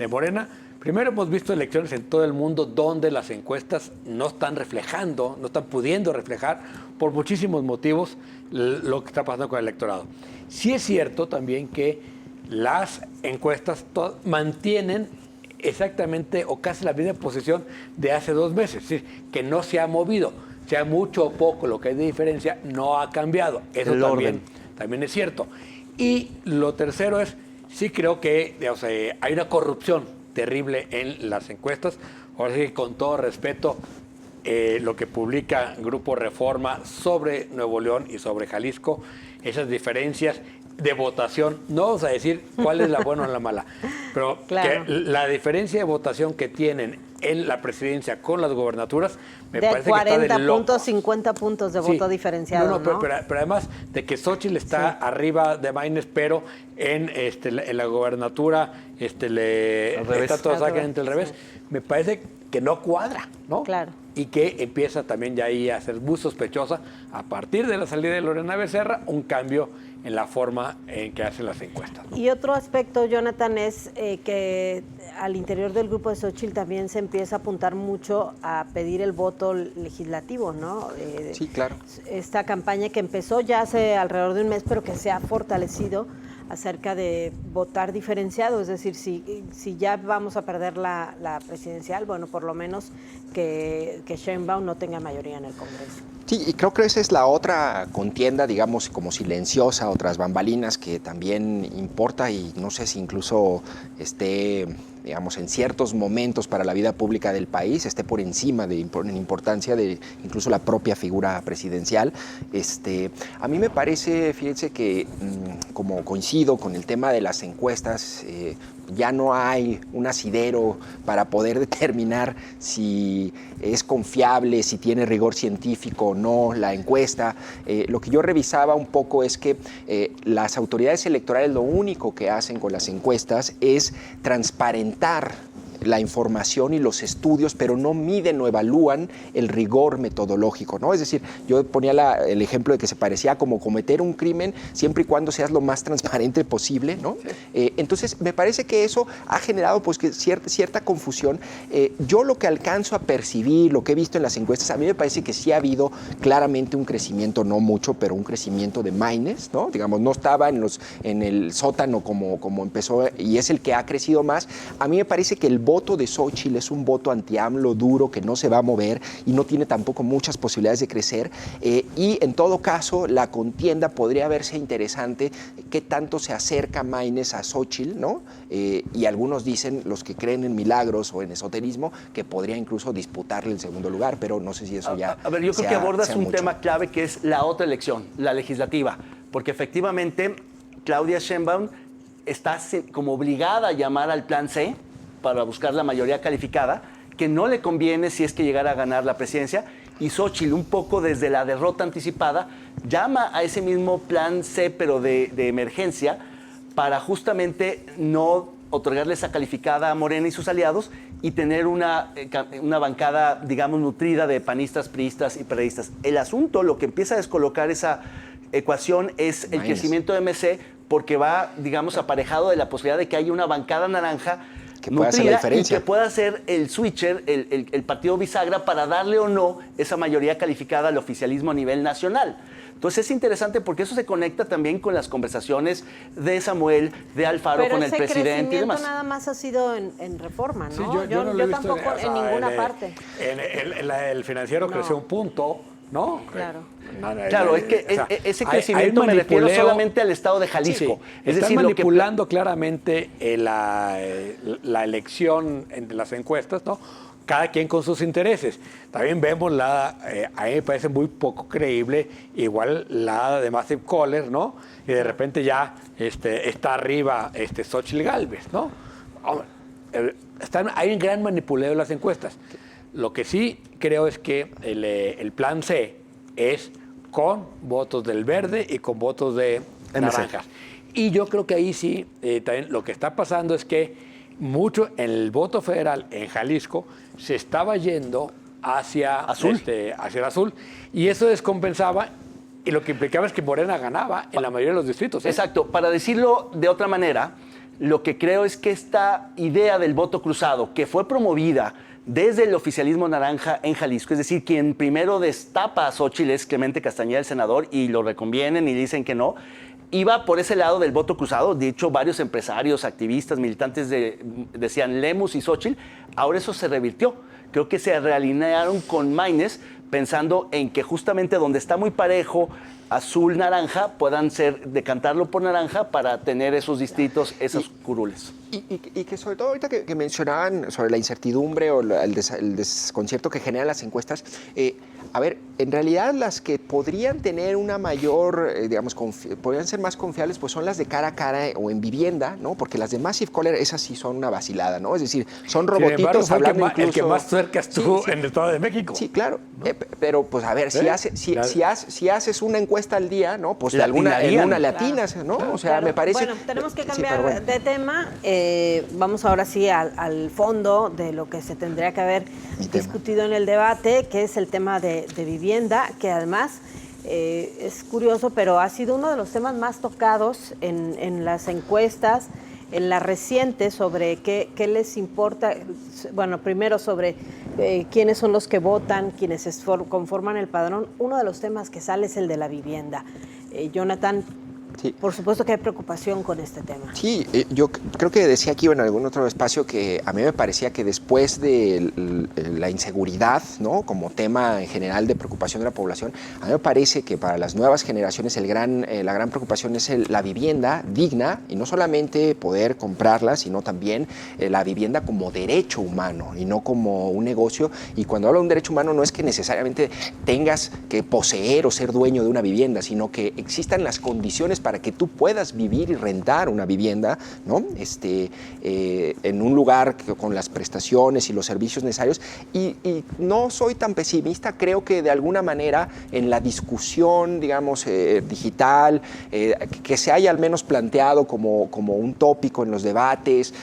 Morena. Primero, hemos visto elecciones en todo el mundo donde las encuestas no están reflejando, no están pudiendo reflejar por muchísimos motivos lo que está pasando con el electorado. Sí es cierto también que las encuestas mantienen exactamente o casi la misma posición de hace 2 meses, es decir, que no se ha movido, sea mucho o poco lo que hay de diferencia, no ha cambiado. Eso también es cierto. Y lo tercero es, sí creo que hay una corrupción terrible en las encuestas. Ahora sí, con todo respeto, lo que publica Grupo Reforma sobre Nuevo León y sobre Jalisco, esas diferencias de votación, no vamos a decir cuál es la buena o la mala, pero claro, que la diferencia de votación que tienen en la presidencia con las gobernaturas, me parece 40 que está de locos. puntos, 50 puntos de voto diferenciado, ¿no? Pero además de que Xóchitl está arriba de Maynes, pero en la gobernatura está todo exactamente al revés. Me parece que no cuadra, ¿no? Claro. Y que empieza también ya ahí a ser muy sospechosa, a partir de la salida de Lorena Becerra, un cambio en la forma en que hacen las encuestas, ¿no? Y otro aspecto, Jonathan, es que al interior del grupo de Xóchitl también se empieza a apuntar mucho a pedir el voto legislativo, ¿no? Sí, claro. Esta campaña que empezó ya hace alrededor de un mes, pero que se ha fortalecido acerca de votar diferenciado, es decir, si ya vamos a perder la presidencial, bueno, por lo menos que Sheinbaum no tenga mayoría en el Congreso. Sí, y creo que esa es la otra contienda, digamos, como silenciosa, otras bambalinas que también importa y no sé si incluso esté digamos, en ciertos momentos para la vida pública del país, esté por encima en importancia de incluso la propia figura presidencial. A mí me parece, fíjense que como coincido con el tema de las encuestas, ya no hay un asidero para poder determinar si es confiable, si tiene rigor científico o no la encuesta. Lo que yo revisaba un poco es que las autoridades electorales lo único que hacen con las encuestas es transparentar la información y los estudios, pero no miden o evalúan el rigor metodológico, ¿no? Es decir, yo ponía el ejemplo de que se parecía como cometer un crimen siempre y cuando seas lo más transparente posible, ¿no? Sí. Entonces, me parece que eso ha generado pues, que cierta confusión. Yo lo que alcanzo a percibir, lo que he visto en las encuestas, a mí me parece que sí ha habido claramente un crecimiento, no mucho, pero un crecimiento de Maines, ¿no? Digamos, no estaba en el sótano como empezó y es el que ha crecido más. A mí me parece que el voto de Xóchitl es un voto anti-AMLO duro que no se va a mover y no tiene tampoco muchas posibilidades de crecer, y en todo caso la contienda podría verse interesante qué tanto se acerca Maines a Xóchitl, ¿no? Y algunos dicen, los que creen en milagros o en esoterismo, que podría incluso disputarle el segundo lugar, pero no sé si eso ya... A ver, yo creo que abordas un tema clave que es la otra elección, la legislativa, porque efectivamente Claudia Sheinbaum está como obligada a llamar al plan C para buscar la mayoría calificada, que no le conviene si es que llegara a ganar la presidencia, y Xóchitl, un poco desde la derrota anticipada, llama a ese mismo plan C, pero de emergencia, para justamente no otorgarle esa calificada a Morena y sus aliados y tener una bancada, digamos, nutrida de panistas, priistas y perredistas. El asunto, lo que empieza a descolocar esa ecuación es el crecimiento de MC, porque va, digamos, aparejado de la posibilidad de que haya una bancada naranja que pueda hacer la diferencia. Y que pueda ser el switcher, el partido bisagra, para darle o no esa mayoría calificada al oficialismo a nivel nacional. Entonces es interesante porque eso se conecta también con las conversaciones de Samuel, de Alfaro, con el presidente y demás. Pero ese crecimiento nada más ha sido en Reforma, ¿no? Sí, yo no lo he visto tampoco en ninguna parte. El Financiero creció un punto, ¿no? Claro. Claro, es que ese crecimiento me refiero solamente al estado de Jalisco. Sí, es decir, manipulando claramente la elección entre las encuestas, ¿no? Cada quien con sus intereses. También vemos a mí me parece muy poco creíble, igual la de Massive Caller, ¿no? Y de repente ya está arriba Xóchitl Gálvez, ¿no? Hay un gran manipuleo de las encuestas. Lo que sí creo es que el plan C es con votos del verde y con votos de naranjas. Y yo creo que ahí sí, también lo que está pasando es que mucho en el voto federal en Jalisco se estaba yendo hacia el azul, y eso descompensaba, y lo que implicaba es que Morena ganaba en la mayoría de los distritos. Exacto. Para decirlo de otra manera, lo que creo es que esta idea del voto cruzado, que fue promovida desde el oficialismo naranja en Jalisco, es decir, quien primero destapa a Xóchitl es Clemente Castañeda, el senador, y lo reconvienen y dicen que no, iba por ese lado del voto cruzado. De hecho, varios empresarios, activistas, militantes decían Lemus y Xóchitl. Ahora eso se revirtió. Creo que se realinearon con Maines, pensando en que justamente donde está muy parejo azul-naranja, puedan decantarlo por naranja para tener esos distritos, esas curules. Y que sobre todo ahorita que mencionaban sobre la incertidumbre o el desconcierto que generan las encuestas, a ver, en realidad las que podrían tener una mayor, digamos, podrían ser más confiables, pues son las de cara a cara o en vivienda, ¿no? Porque las de Massive Caller, esas sí son una vacilada, ¿no? Es decir, son robotitos hablando incluso... El que más cerca estuvo en el Estado de México. Sí, claro. ¿No? Pero, pues, a ver, si haces una encuesta al día, ¿no? Pues de alguna latinas, ¿no? Claro, o sea, me parece... Bueno, tenemos que cambiar de tema. Vamos ahora sí al fondo de lo que se tendría que haber discutido en el debate, que es el tema de vivienda, que además es curioso, pero ha sido uno de los temas más tocados en las encuestas, en la reciente, sobre qué les importa. Bueno, primero sobre quiénes son los que votan, quienes conforman el padrón. Uno de los temas que sale es el de la vivienda. Jonathan, Sí. Por supuesto que hay preocupación con este tema. Sí, yo creo que decía aquí en algún otro espacio que a mí me parecía que después de la inseguridad, ¿no?, como tema en general de preocupación de la población, a mí me parece que para las nuevas generaciones la gran preocupación es la vivienda digna, y no solamente poder comprarla, sino también la vivienda como derecho humano y no como un negocio. Y cuando hablo de un derecho humano no es que necesariamente tengas que poseer o ser dueño de una vivienda, sino que existan las condiciones para que tú puedas vivir y rentar una vivienda, ¿no?, en un lugar con las prestaciones y los servicios necesarios. Y no soy tan pesimista, creo que de alguna manera en la discusión, digamos, digital, que se haya al menos planteado como un tópico en los debates,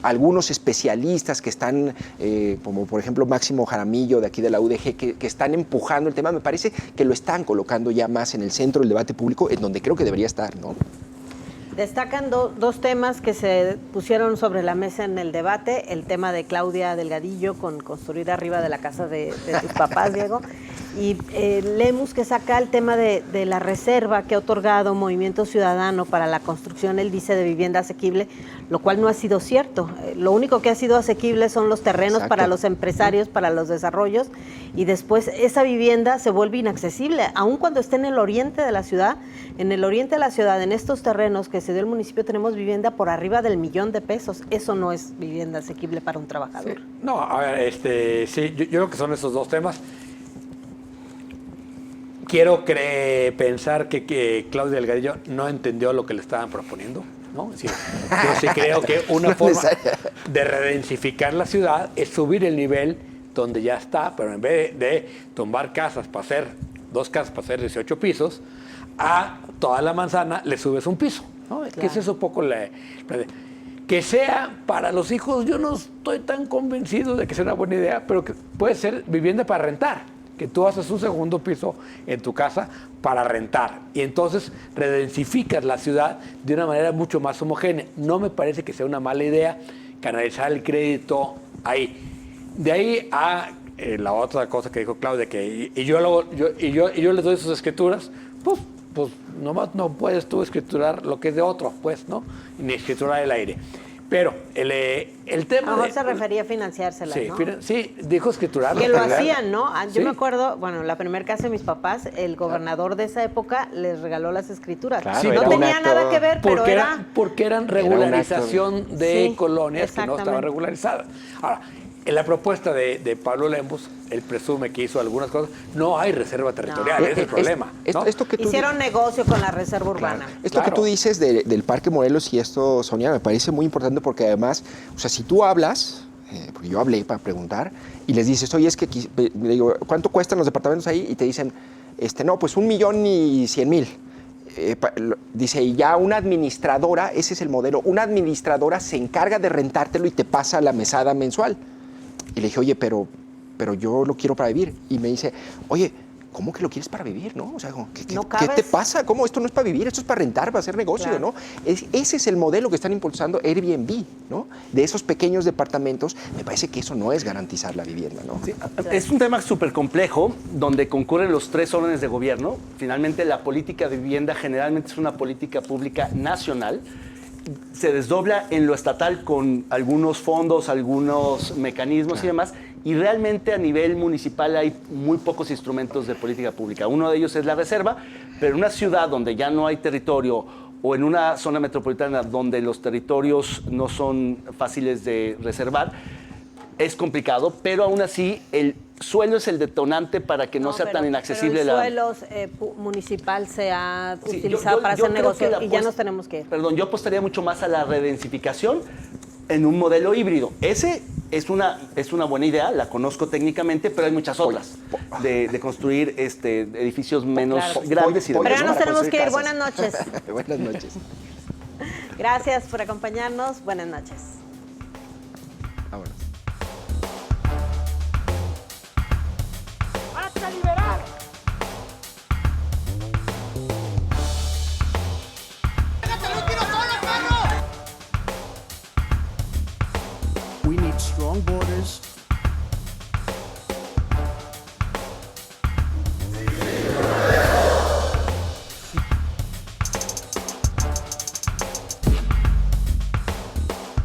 algunos especialistas que están, como por ejemplo Máximo Jaramillo de aquí de la UDG, que están empujando el tema, me parece que lo están colocando ya más en el centro del debate público, en donde creo que debería estar, ¿no? Destacan dos temas que se pusieron sobre la mesa en el debate, el tema de Claudia Delgadillo con construir arriba de la casa de tus papás, Diego, y Lemus, que saca el tema de la reserva que ha otorgado Movimiento Ciudadano para la construcción, él dice, de vivienda asequible, lo cual no ha sido cierto. Lo único que ha sido asequible son los terrenos. Exacto. Para los empresarios, para los desarrollos, y después esa vivienda se vuelve inaccesible, aun cuando esté en el oriente de la ciudad. En el oriente de la ciudad, en estos terrenos que se dio el municipio, tenemos vivienda por arriba del $1,000,000. Eso no es vivienda asequible para un trabajador. Sí. No, a ver, sí, yo creo que son esos dos temas. Quiero pensar que Claudia Delgadillo no entendió lo que le estaban proponiendo, ¿no? Es decir, yo sí creo que una forma de redensificar la ciudad es subir el nivel donde ya está, pero en vez de tumbar casas para hacer 2 casas para hacer 18 pisos, a toda la manzana le subes un piso, ¿no? Claro. Que es eso un poco que sea para los hijos. Yo no estoy tan convencido de que sea una buena idea, pero que puede ser vivienda para rentar, que tú haces un segundo piso en tu casa para rentar y entonces redensificas la ciudad de una manera mucho más homogénea. No me parece que sea una mala idea canalizar el crédito ahí. De ahí a la otra cosa que dijo Claudia, que yo les doy sus escrituras, pues nomás no puedes tú escriturar lo que es de otro, pues, ¿no? Ni escriturar el aire. Pero el tema... A lo mejor se refería a financiárselas, sí, ¿no? Sí, dijo escriturar. Que lo hacían, ¿no? Yo me acuerdo, bueno, la primera casa de mis papás, el gobernador de esa época les regaló las escrituras. Claro, sí, no tenía nada que ver, pero porque eran regularización de colonias que no estaban regularizadas. Ahora, en la propuesta de Pablo Lemus, él presume que hizo algunas cosas. No hay reserva territorial, ese es el problema. ¿No? Hicieron negocio con la reserva urbana. Claro. Esto que tú dices del Parque Morelos y esto, Sonia, me parece muy importante porque además, o sea, si tú hablas, porque yo hablé para preguntar, y les dices, oye, es que, digo, ¿cuánto cuestan los departamentos ahí? Y te dicen, no, pues 1,100,000. Dice, y ya una administradora, ese es el modelo, una administradora se encarga de rentártelo y te pasa la mesada mensual. Y le dije, oye, pero yo lo quiero para vivir. Y me dice, oye, ¿cómo que lo quieres para vivir, no? O sea, ¿qué te pasa? ¿Cómo? Esto no es para vivir, esto es para rentar, para hacer negocio, claro, ¿no? Ese es el modelo que están impulsando Airbnb, ¿no? De esos pequeños departamentos. Me parece que eso no es garantizar la vivienda, ¿no? Sí, es un tema súper complejo, donde concurren los 3 órdenes de gobierno. Finalmente, la política de vivienda generalmente es una política pública nacional. Se desdobla en lo estatal con algunos fondos, algunos mecanismos y demás, y realmente a nivel municipal hay muy pocos instrumentos de política pública. Uno de ellos es la reserva, pero en una ciudad donde ya no hay territorio o en una zona metropolitana donde los territorios no son fáciles de reservar, es complicado, pero aún así el suelo es el detonante para que no sea tan inaccesible. Pero el suelo municipal se ha utilizado para hacer negocio y ya nos tenemos que ir. Perdón, yo apostaría mucho más a la redensificación en un modelo híbrido. Ese es una buena idea, la conozco técnicamente, pero hay muchas otras de construir edificios menos grandes. Pero ya nos tenemos que ir. Buenas noches. Buenas noches. Gracias por acompañarnos. Buenas noches. Vámonos.